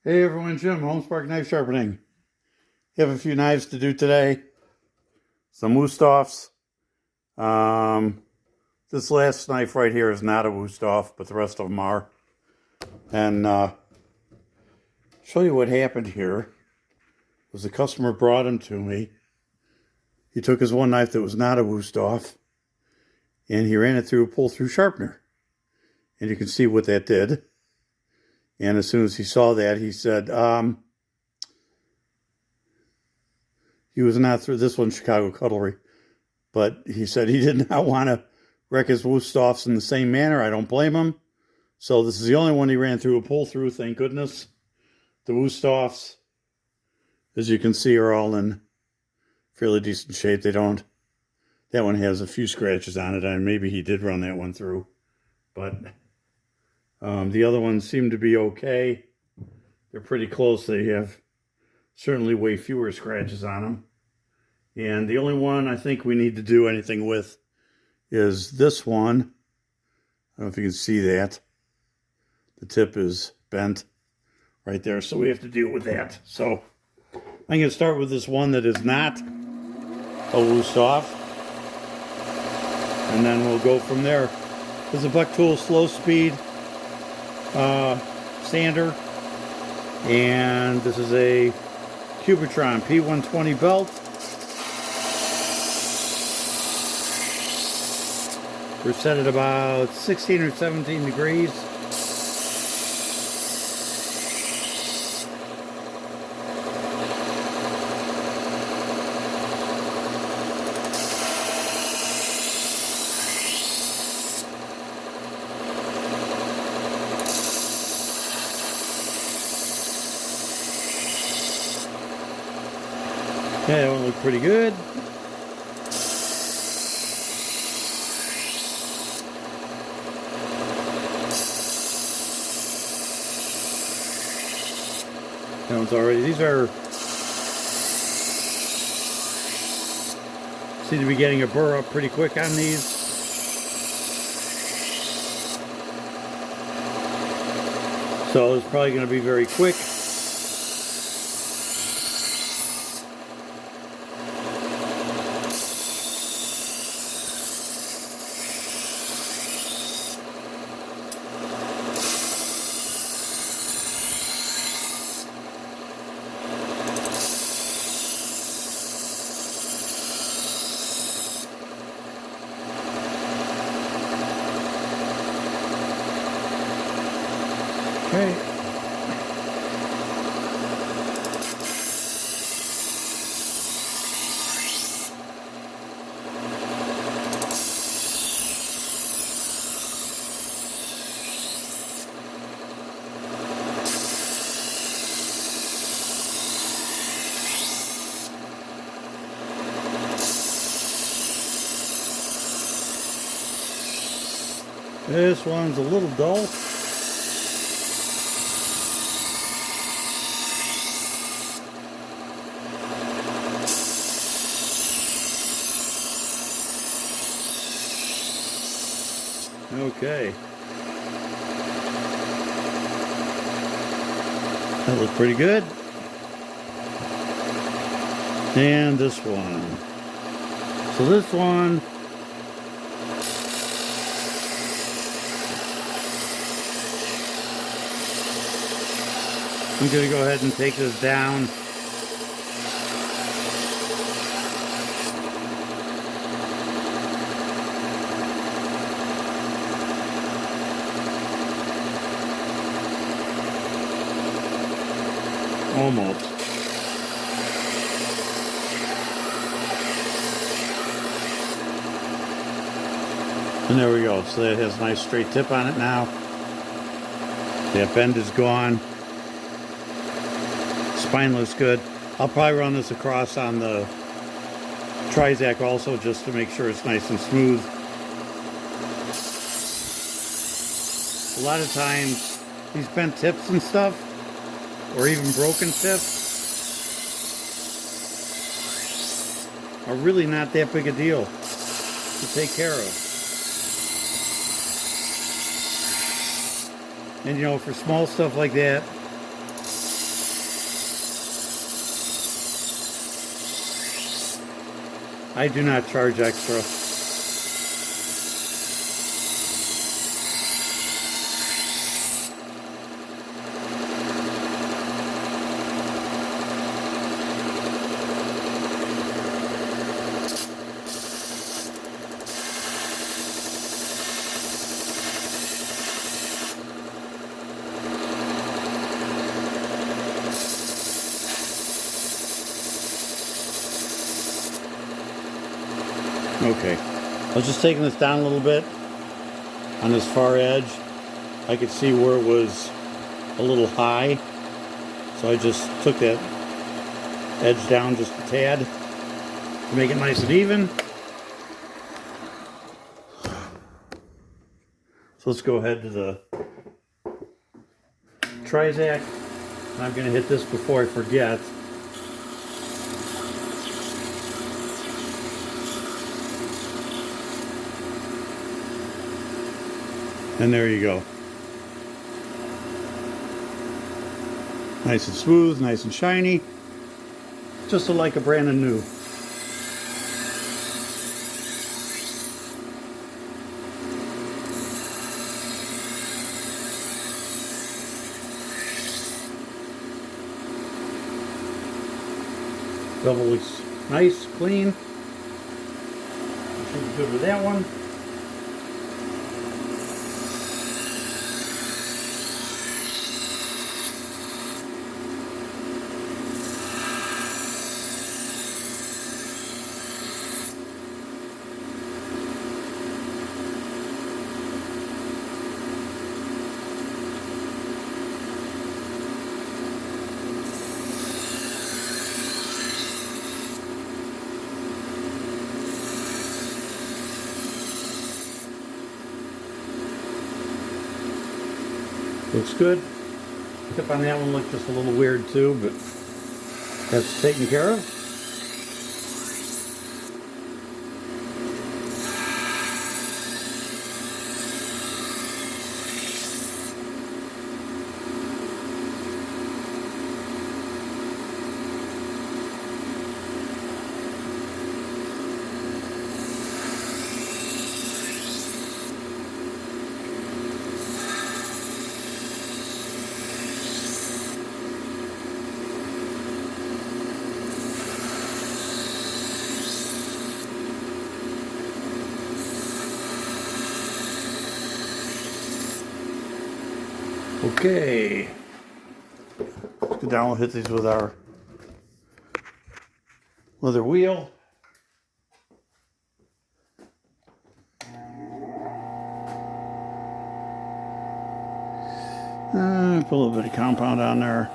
Hey everyone, Jim, Homespark Knife Sharpening. Have a few knives to do today. Some Wusthofs. This last knife right here is not a Wusthof, but the rest of them are. And show you what happened here. Was the customer brought him to me. He took his one knife that was not a Wusthof, and he ran it through a pull-through sharpener. And you can see what that did. And as soon as he saw that, he said, he was not through this one, Chicago Cutlery, but he said he did not want to wreck his Wusthofs in the same manner. I don't blame him. So this is the only one he ran through a pull-through, thank goodness. The Wusthofs, as you can see, are all in fairly decent shape. That one has a few scratches on it, and maybe he did run that one through, but the other ones seem to be okay. They're pretty close. They have certainly way fewer scratches on them. And the only one I think we need to do anything with is this one. I don't know if you can see that. The tip is bent right there, so we have to deal with that. So I'm going to start with this one that is not a Wusthof, and then we'll go from there. This is a Bucktool Low Speed Sander, and this is a Cubitron P120 belt. We're set at about 16 or 17 degrees. Yeah, that one looked pretty good. That one's already, these are, seem to be getting a burr up pretty quick on these. So it's probably going to be very quick. Okay. This one's a little dull. Okay. That looked pretty good. And this one. So this one, I'm going to go ahead and take this down. Almost. And there we go. So that has a nice straight tip on it now. That bend is gone. Spine looks good. I'll probably run this across on the Trizact also, just to make sure it's nice and smooth. A lot of times these bent tips and stuff, or even broken tips, are really not that big a deal to take care of. And you know, for small stuff like that, I do not charge extra. Okay, I was just taking this down a little bit on this far edge. I could see where it was a little high, so I just took that edge down just a tad to make it nice and even. So let's go ahead to the Trizact, and I'm going to hit this before I forget. And there you go. Nice and smooth, nice and shiny. Just like a brand new. Double nice, clean. Should be good with that one. Looks good. Tip on that one looked just a little weird too, but that's taken care of. Okay, let's go down and hit these with our leather wheel. Put a little bit of compound on there.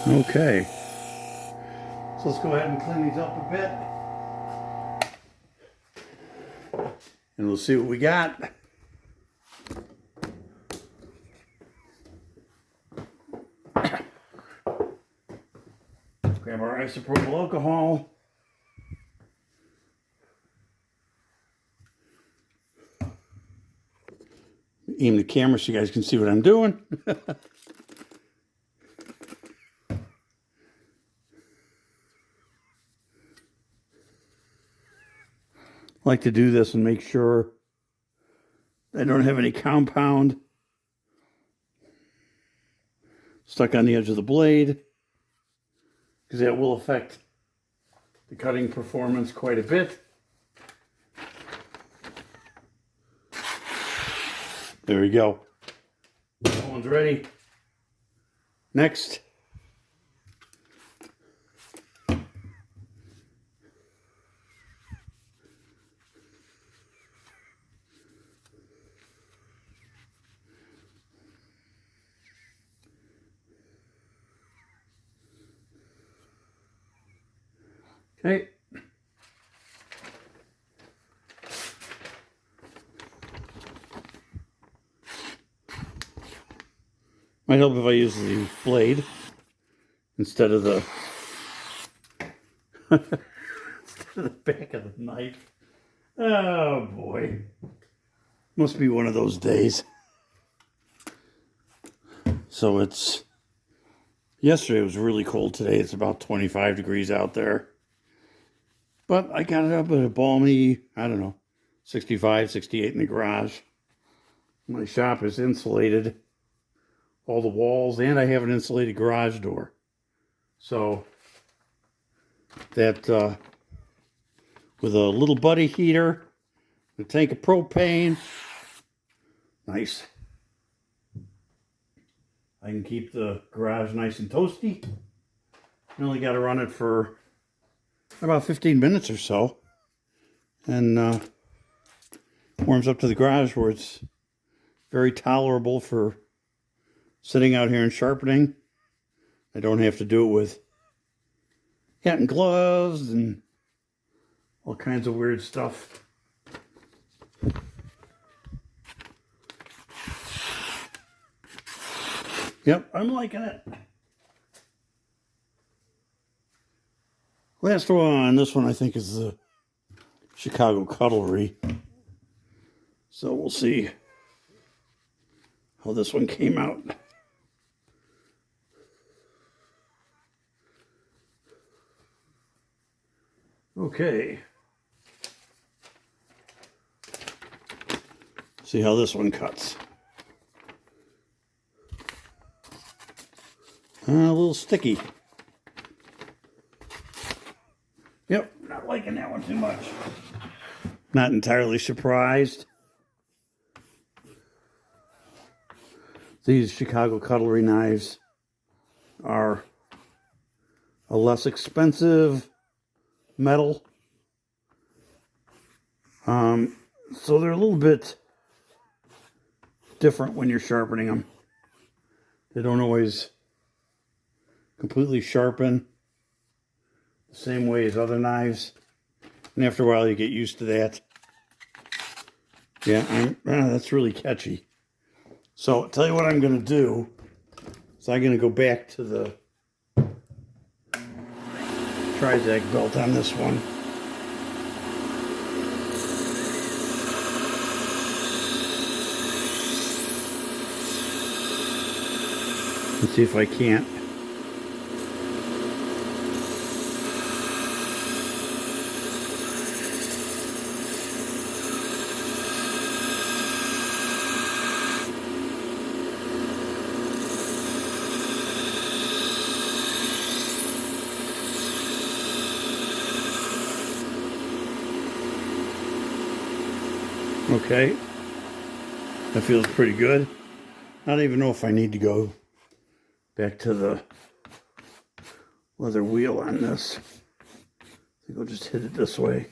Okay, so let's go ahead and clean these up a bit, and we'll see what we got. Grab our isopropyl alcohol. Aim the camera so you guys can see what I'm doing. I like to do this and make sure I don't have any compound stuck on the edge of the blade, because that will affect the cutting performance quite a bit. There we go. That one's ready. Next. Okay. Might help if I use the blade instead of the, the back of the knife. Oh boy. Must be one of those days. So yesterday it was really cold. Today it's about 25 degrees out there. But I got it up at a balmy, I don't know, 65, 68 in the garage. My shop is insulated, all the walls, and I have an insulated garage door. So that with a little buddy heater, a tank of propane, nice. I can keep the garage nice and toasty. I only got to run it for about 15 minutes or so, and warms up to the garage where it's very tolerable for sitting out here and sharpening. I don't have to do it with hat and gloves and all kinds of weird stuff. Yep, I'm liking it. Last one, this one I think is the Chicago Cutlery. So we'll see how this one came out. Okay. See how this one cuts. A little sticky. Yep, not liking that one too much. Not entirely surprised. These Chicago Cutlery knives are a less expensive metal. So they're a little bit different when you're sharpening them. They don't always completely sharpen the same way as other knives, and after a while you get used to that. Yeah, that's really catchy. So I'll tell you what I'm going to do. So I'm going to go back to the Trizact belt on this one. Let's see if I can't. Okay, that feels pretty good. I don't even know if I need to go back to the leather wheel on this. I think I'll just hit it this way.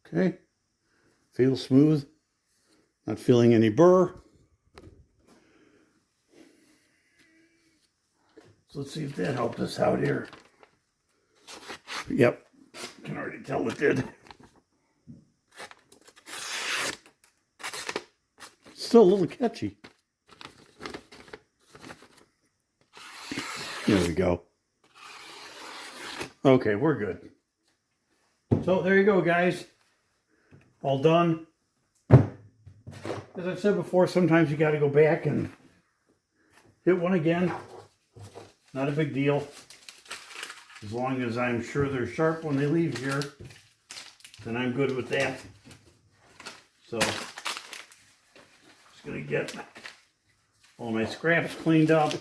Okay, feels smooth. Not feeling any burr. So let's see if that helped us out here. Yep, can already tell it did. Still a little catchy. There we go. Okay, we're good. So there you go, guys. All done. As I've said before, sometimes you got to go back and hit one again. Not a big deal. As long as I'm sure they're sharp when they leave here, then I'm good with that. So, just gonna get all my scraps cleaned up.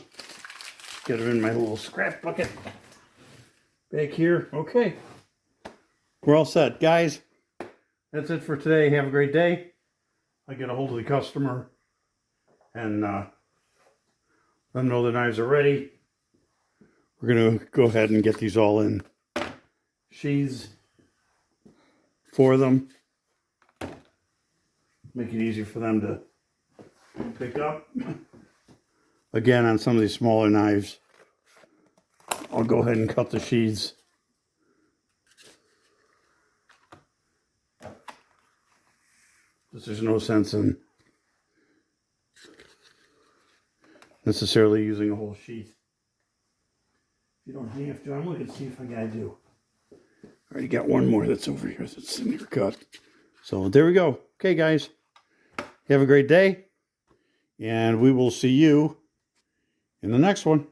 Get them in my little scrap bucket back here. Okay, we're all set, guys. That's it for today. Have a great day. I get a hold of the customer and let them know the knives are ready. We're going to go ahead and get these all in sheaths for them. Make it easy for them to pick up. Again, on some of these smaller knives, I'll go ahead and cut the sheaths. There's no sense in necessarily using a whole sheath. You don't have to. I'm looking to see if I do. I already got one more that's over here that's in here cut. So there we go. Okay, guys. Have a great day. And we will see you in the next one.